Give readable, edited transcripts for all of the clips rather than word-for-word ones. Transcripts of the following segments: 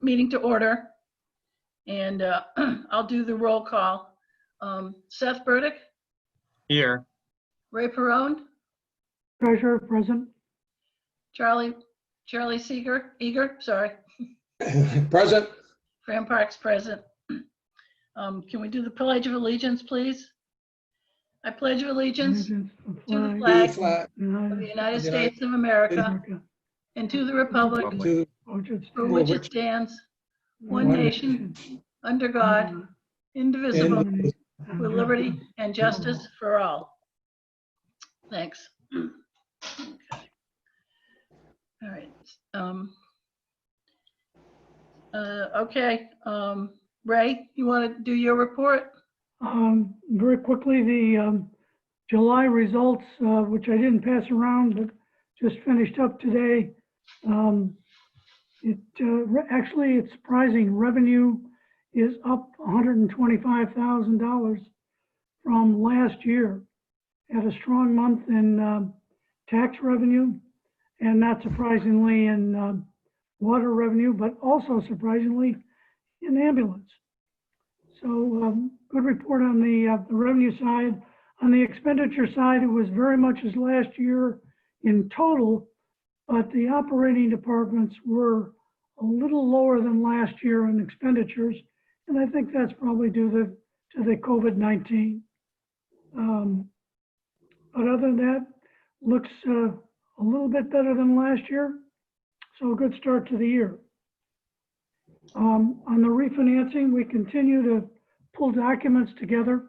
meeting to order, and I'll do the roll call. Seth Burdick, Here. Ray Perrone, Treasurer present. Charlie Eager, sorry, Present. Fran Parks present. Can we do the Pledge of Allegiance, please? I pledge allegiance to the flag Flag. of the United United States of America America. and to the republic To for which it stands, one nation, under God, indivisible, with liberty and justice for all. Thanks. Okay. All right. Okay. Ray, you want to do your report? Very quickly, the July results, which I didn't pass around, but just finished up today. Actually, it's surprising. Revenue is up $125,000 from last year. Had a strong month in tax revenue, and not surprisingly in water revenue, but also surprisingly in ambulance. So good report on the revenue side. On the expenditure side, it was very much as last year in total, but the operating departments were a little lower than last year in expenditures, and I think that's probably due to the COVID-19. But other than that, looks a little bit better than last year, so a good start to the year. On the refinancing, we continue to pull documents together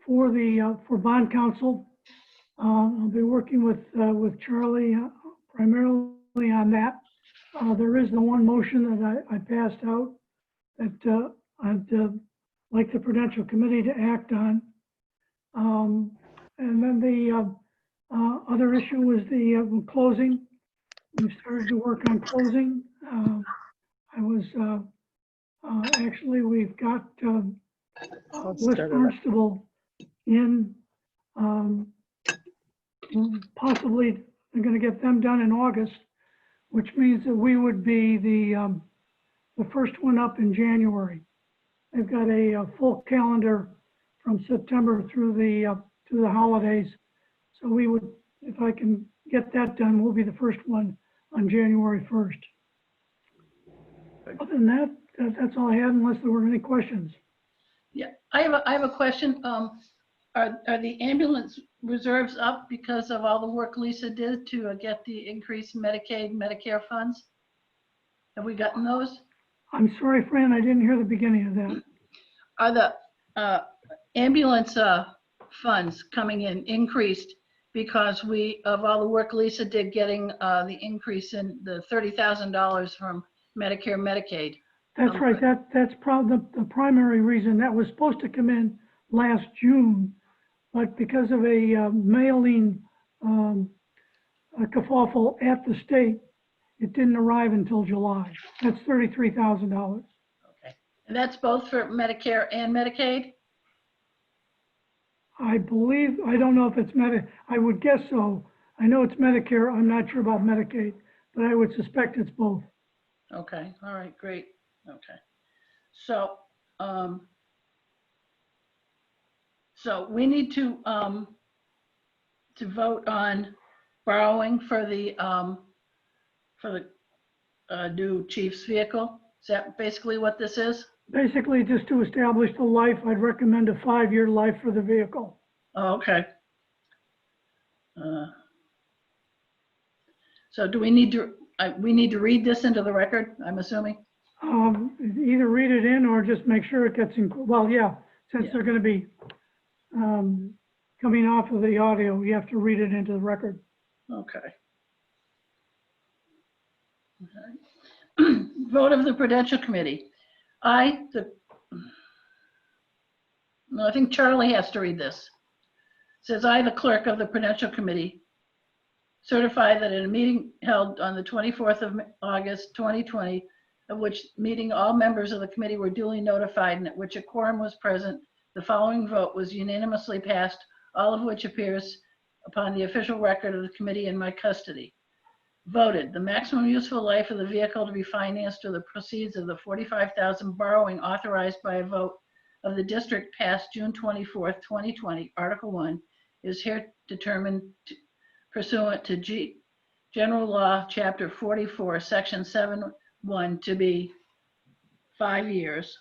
for bond counsel. I'll be working with Charlie primarily on that. There is the one motion that I passed out that I'd like the Prudential Committee to act on. And then the other issue was the closing. We started to work on closing. Actually, we've got West Barnstable in, possibly they're going to get them done in August, which means that we would be the first one up in January. They've got a full calendar from September through to the holidays. So we would, if I can get that done, we'll be the first one on January 1st. Other than that, that's all I had, unless there were any questions. Yeah, I have a question. Are the ambulance reserves up because of all the work Lisa did to get the increased Medicaid, Medicare funds? Have we gotten those? I'm sorry, Fran, I didn't hear the beginning of that. Are the ambulance funds coming in increased because of all the work Lisa did getting the increase in the $30,000 from Medicare, Medicaid? That's right. That's probably the primary reason. That was supposed to come in last June, but because of a mailing kerfuffle at the state, it didn't arrive until July. That's $33,000. Okay, and that's both for Medicare and Medicaid? I believe, I don't know if it's I would guess so. I know it's Medicare. I'm not sure about Medicaid, but I would suspect it's both. Okay, all right, great. Okay, so we need to vote on borrowing for the new chief's vehicle. Is that basically what this is? Basically, just to establish the life, I'd recommend a 5-year life for the vehicle. Oh, okay. So do we need to read this into the record, I'm assuming? Either read it in or just make sure it gets in. Well, yeah, since they're going to be coming off of the audio, you have to read it into the record. Okay. Vote of the Prudential Committee. I think Charlie has to read this. It says, I, the clerk of the Prudential Committee, certify that in a meeting held on the 24th of August, 2020, of which meeting all members of the committee were duly notified and at which a quorum was present, the following vote was unanimously passed, all of which appears upon the official record of the committee in my custody. voted the maximum useful life of the vehicle to be financed through the proceeds of the $45,000 borrowing authorized by a vote of the district passed June 24th, 2020, Article 1, is here determined pursuant to General Law, Chapter 44, Section 7(1) to be 5 years.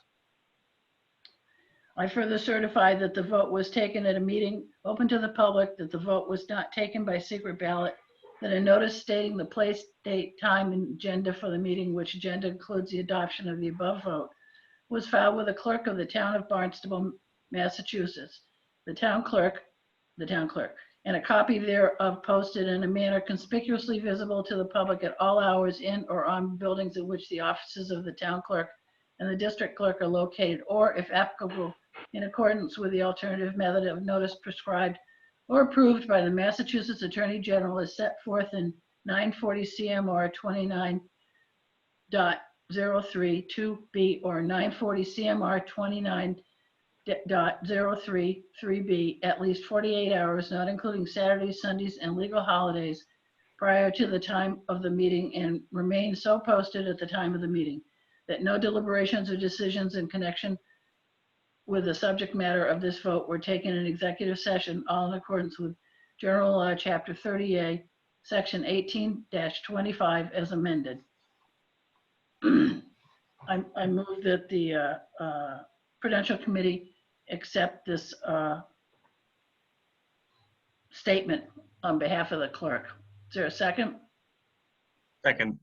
I further certify that the vote was taken at a meeting open to the public, that the vote was not taken by secret ballot, that a notice stating the place, date, time, and agenda for the meeting, which agenda includes the adoption of the above vote, was filed with the clerk of the town of Barnstable, Massachusetts, the town clerk, and a copy thereof posted in a manner conspicuously visible to the public at all hours in or on buildings in which the offices of the town clerk and the district clerk are located, or if applicable, in accordance with the alternative method of notice prescribed or approved by the Massachusetts Attorney General as set forth in 940 CMR 29.032B or 940 CMR 29.033B, at least 48 hours, not including Saturdays, Sundays, and legal holidays prior to the time of the meeting, and remain so posted at the time of the meeting, that no deliberations or decisions in connection with the subject matter of this vote were taken in executive session, all in accordance with General Law, Chapter 30A, Section 18-25, as amended. I move that the Prudential Committee accept this statement on behalf of the clerk. Is there a second? Second.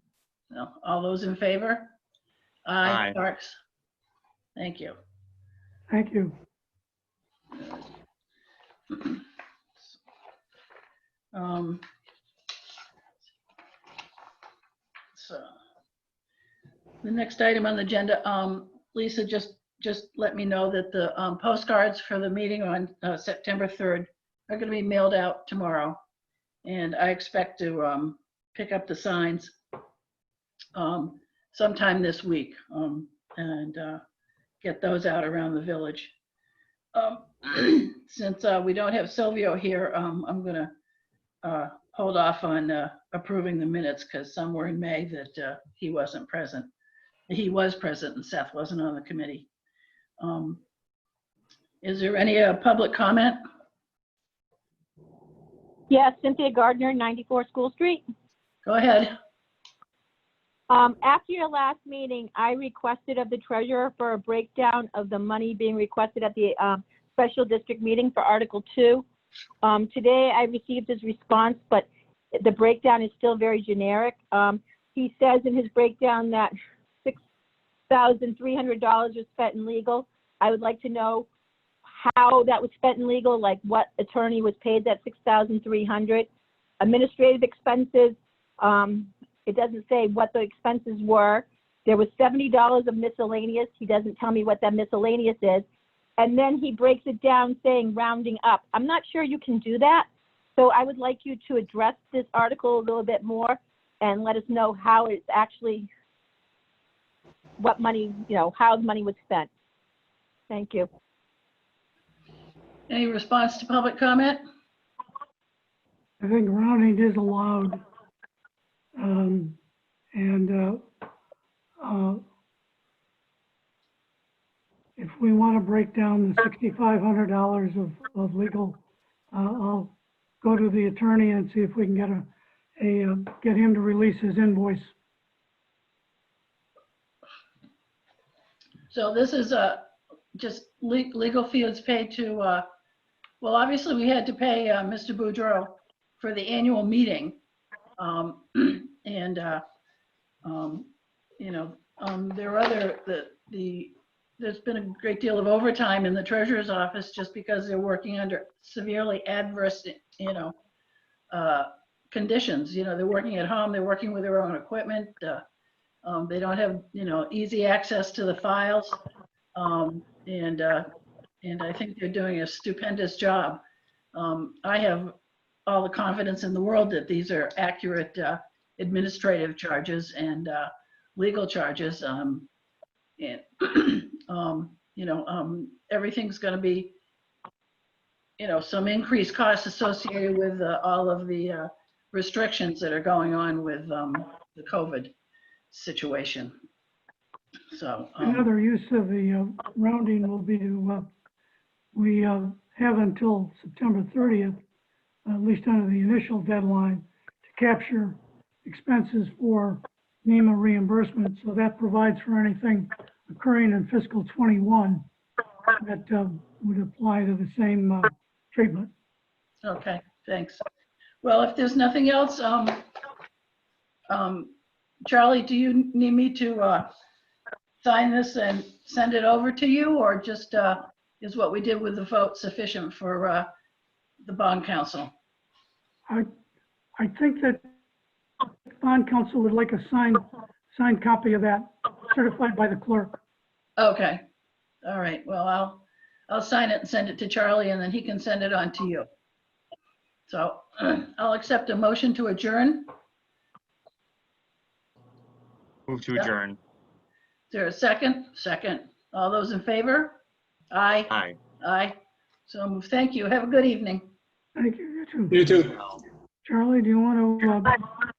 No. All those in favor? Aye. Parks? Thank you. Thank you. So the next item on the agenda, Lisa, just let me know that the postcards for the meeting on September 3rd are going to be mailed out tomorrow. And I expect to pick up the signs sometime this week and get those out around the village. Since we don't have Silvio here, I'm going to hold off on approving the minutes because some were in May that he wasn't present. He was present and Seth wasn't on the committee. Is there any public comment? Yes, Cynthia Gardner, 94 School Street. Go ahead. After your last meeting, I requested of the treasurer for a breakdown of the money being requested at the special district meeting for Article 2. Today I received his response, but the breakdown is still very generic. He says in his breakdown that $6,300 was spent in legal. I would like to know how that was spent in legal, like what attorney was paid that $6,300. Administrative expenses, it doesn't say what the expenses were. There was $70 of miscellaneous. He doesn't tell me what that miscellaneous is. And then he breaks it down saying rounding up. I'm not sure you can do that. So I would like you to address this article a little bit more and let us know how it's actually, what money, how the money was spent. Thank you. Any response to public comment? I think rounding is allowed. If we want to break down the $6,500 of legal, I'll go to the attorney and see if we can get him to release his invoice. So this is just legal fees paid to, well, obviously we had to pay Mr. Boudreau for the annual meeting. There are other, there's been a great deal of overtime in the treasurer's office just because they're working under severely adverse, conditions. They're working at home, they're working with their own equipment. They don't have, easy access to the files. And I think they're doing a stupendous job. I have all the confidence in the world that these are accurate administrative charges and legal charges. Everything's going to be, some increased costs associated with all of the restrictions that are going on with the COVID situation. So, Another use of the rounding will be to, we have until September 30th, at least under the initial deadline, to capture expenses for NEMA reimbursement. So that provides for anything occurring in fiscal '21 that would apply to the same treatment. okay, thanks. Well, if there's nothing else, Charlie, do you need me to sign this and send it over to you, or just is what we did with the vote sufficient for the bond council? I think that bond council would like a signed copy of that, certified by the clerk. Okay, all right, well, I'll sign it and send it to Charlie, and then he can send it on to you. So I'll accept a motion to adjourn. Move to Yeah. adjourn. Is there a second? Second. All those in favor? Aye. Aye. Aye. So moved. Thank you. Have a good evening. Thank you, you too. You too. Charlie, do you want to